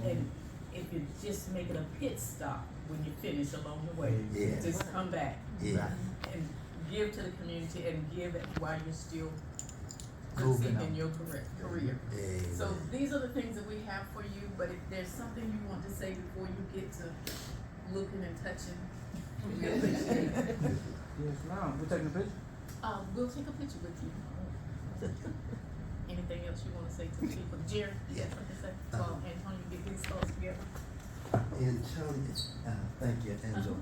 And if you're just making a pit stop when you finish along the way, Yeah. just come back Yeah. and give to the community and give it while you're still Moving proceeding on. your career. Amen. So these are the things that we have for you, but if there's something you want to say before you get to looking and touching, we appreciate it. Yes, ma'am. We're taking a picture. We'll take a picture with you. Anything else you wanna say to the people? Jerry, you got something to say? While Antonio get his thoughts together. Antonio, thank you, Angela.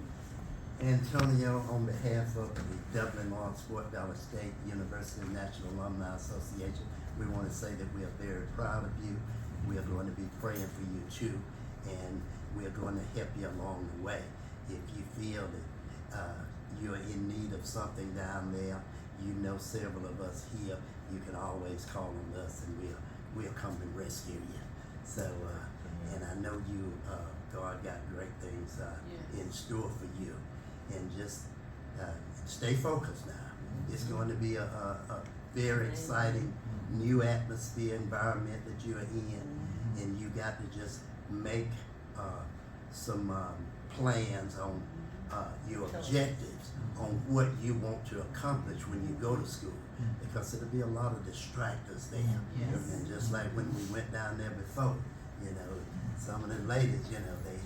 Antonio, on behalf of the Dublin Fort Valley State University National Alumni Association, we want to say that we are very proud of you. We are going to be praying for you too, and we are going to help you along the way. If you feel that you're in need of something down there, you know several of us here, you can always call on us and we'll come and rescue you. So, and I know you, God got great things in store for you. And just stay focused now. It's going to be a very exciting new atmosphere, environment that you're in, and you got to just make some plans on your objectives, on what you want to accomplish when you go to school, because it'll be a lot of distractors there. Yes. And just like when we went down there before, you know, some of the ladies, you know, they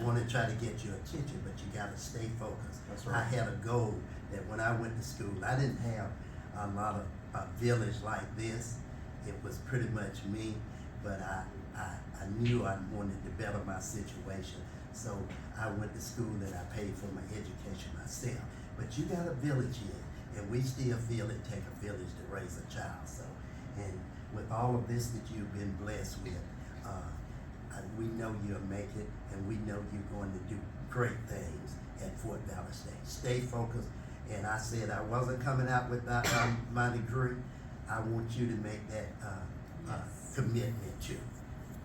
want to try to get your attention, but you got to stay focused. That's right. I had a goal that when I went to school, I didn't have a lot of a village like this. It was pretty much me, but I knew I wanted to better my situation. So I went to school and I paid for my education myself. But you got a village here, and we still feel it take a village to raise a child. So, and with all of this that you've been blessed with, we know you'll make it, and we know you're going to do great things at Fort Valley State. Stay focused, and I said I wasn't coming out without my degree. I want you to make that commitment too.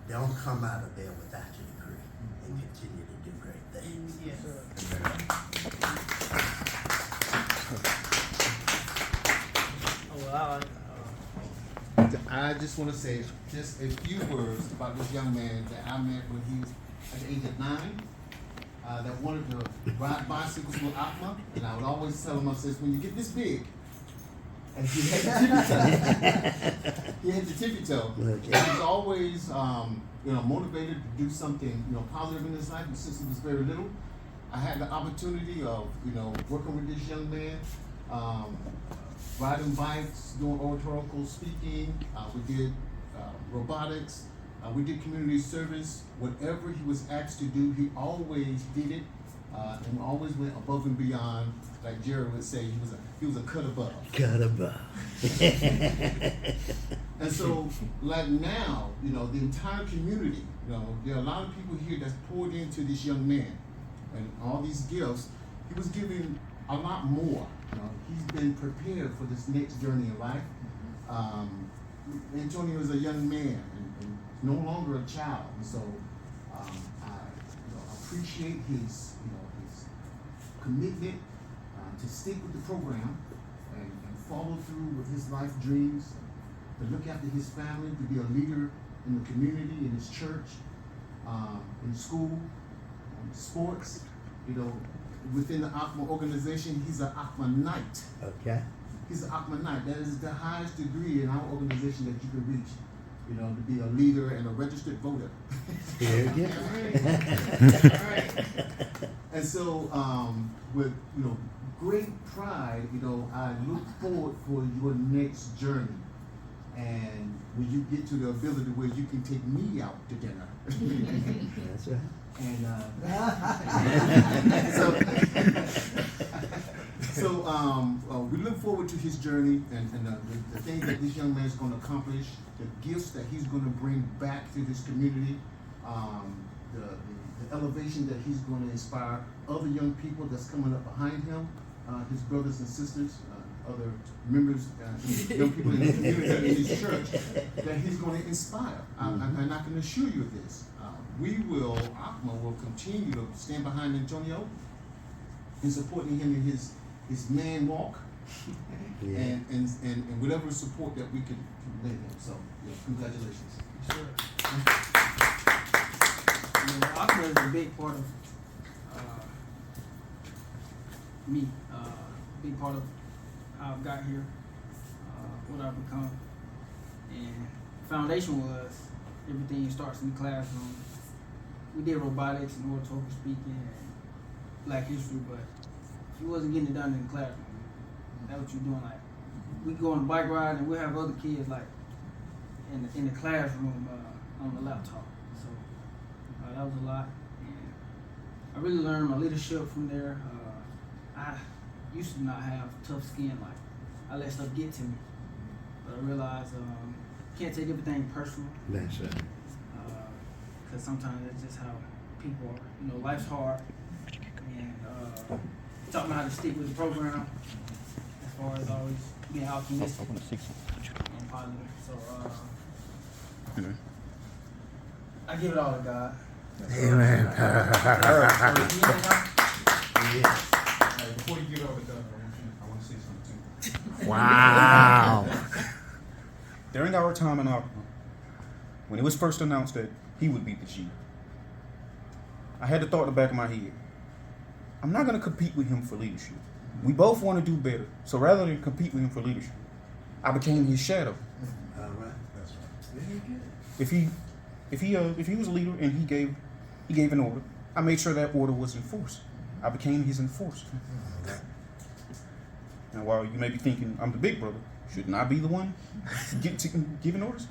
Don't come out of there without your degree, and continue to do great things. Yes. I just want to say just a few words about this young man that I met when he was at the age of 9, that wanted to ride bicycles with Atma, and I would always tell him, I says, when you get this big, and he had the tippy toe. Okay. He was always, motivated to do something, positive in his life. And since he was very little, I had the opportunity of, working with this young man, riding bikes, doing oratorical speaking. We did robotics. We did community service. Whatever he was asked to do, he always did it, and always went above and beyond. Like Jerry would say, he was a cut above. Cut above. And so, like now, the entire community, there are a lot of people here that's poured into this young man, and all these gifts. He was giving a lot more. He's been prepared for this next journey in life. Antonio is a young man and no longer a child, and so I appreciate his commitment to stick with the program and follow through with his life dreams, to look after his family, to be a leader in the community, in his church, in school, sports. Within the ACMA organization, he's an ACMA Knight. Okay. He's an ACMA Knight. That is the highest degree in our organization that you can reach. To be a leader and a registered voter. Very good. All right. And so, with great pride, I look forward for your next journey. And when you get to the ability where you can take me out to dinner. That's right. And we look forward to his journey and the things that this young man is going to accomplish, the gifts that he's going to bring back to this community, the elevation that he's going to inspire other young people that's coming up behind him, his brothers and sisters, other members, young people in the community, in his church, that he's going to inspire. And I can assure you of this. ACMA will continue to stand behind Antonio in supporting him in his man walk, Yeah. and whatever support that we can lend him. So yeah, congratulations. Sure. Yeah, Aqua is a big part of me. Big part of how I've got here, what I've become. And foundation was everything starts in the classroom. We did robotics and oratory speaking and Black history, but you wasn't getting it done in the classroom. That's what you're doing. Like, we go on a bike ride and we'll have other kids like in the classroom on the laptop. So that was a lot. And I really learned my leadership from there. I used to not have tough skin. Like, I let stuff get to me, but I realized can't take everything personal. That's right. Because sometimes that's just how people are. You know, life's hard. And taught me how to stick with the program as far as always being optimistic and positive. So I give it all to God. Amen. Before you get all the done, I want to say something too. Wow. During our time in Opera, when it was first announced that he would be the G, I had the thought in the back of my head, I'm not going to compete with him for leadership. We both want to do better. So rather than compete with him for leadership, I became his shadow. All right. That's right. Very good. If he was a leader and he gave an order, I made sure that order was enforced. I became his enforcer. All right. Now, while you may be thinking I'm the big brother, shouldn't I be the one giving orders?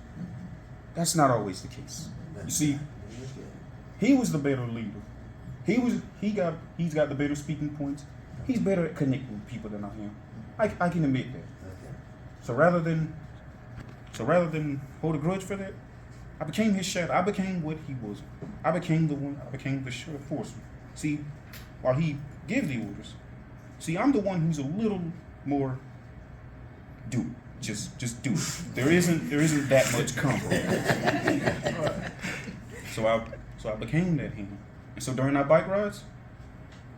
That's not always the case. You see, he was the better leader. He's got the better speaking points. He's better at connecting with people than I am. I can admit that. Okay. So rather than hold a grudge for that, I became his shadow. I became what he wasn't. I became the one. I became the enforcer. See, while he gives the orders, see, I'm the one who's a little more do it. Just do it. There isn't that much compromise. So I became that him. And so during our bike rides,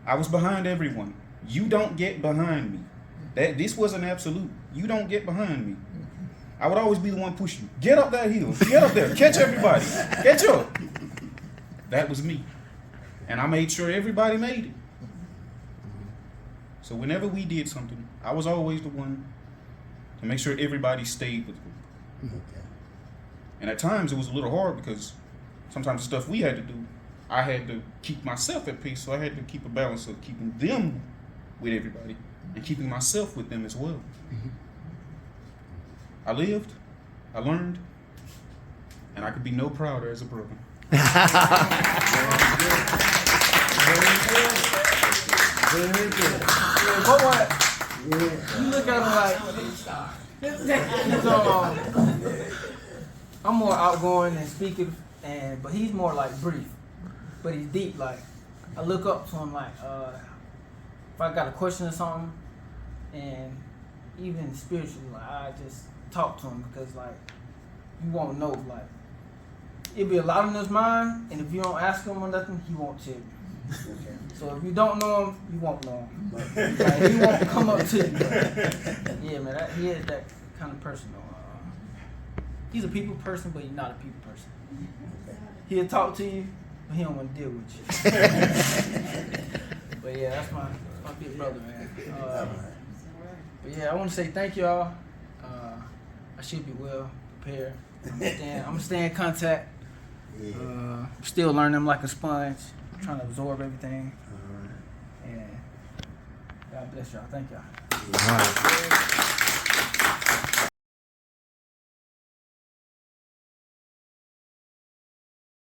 I was behind everyone. You don't get behind me. This was an absolute. You don't get behind me. I would always be the one pushing you. Get up that hill. Get up there. Catch everybody. Catch up. That was me. And I made sure everybody made it. So whenever we did something, I was always the one to make sure everybody stayed with me. Okay. And at times it was a little hard because sometimes the stuff we had to do, I had to keep myself at peace, so I had to keep a balance of keeping them with everybody and keeping myself with them as well. Mm-hmm. I lived, I learned, and I could be no prouder as a brother. Very good. Yeah, but what? You look at him like, I'm more outgoing and speaking, but he's more like brief, but he's deep. Like, I look up to him like, if I got a question or something, and even spiritually, like, I just talk to him because like, you won't know, like, it'll be a lot in his mind, and if you don't ask him or nothing, he won't tell you. Okay. So if you don't know him, you won't know him. Like, he won't come up to you. But yeah, man, he is that kind of person. He's a people person, but he's not a people person. He'll talk to you, but he don't want to deal with you. But yeah, that's my big brother, man. But yeah, I want to say thank y'all. I should be well prepared. I'm gonna stay in contact. Yeah. Still learning. I'm like a sponge, trying to absorb everything. All right. And God bless y'all. Thank y'all. All right.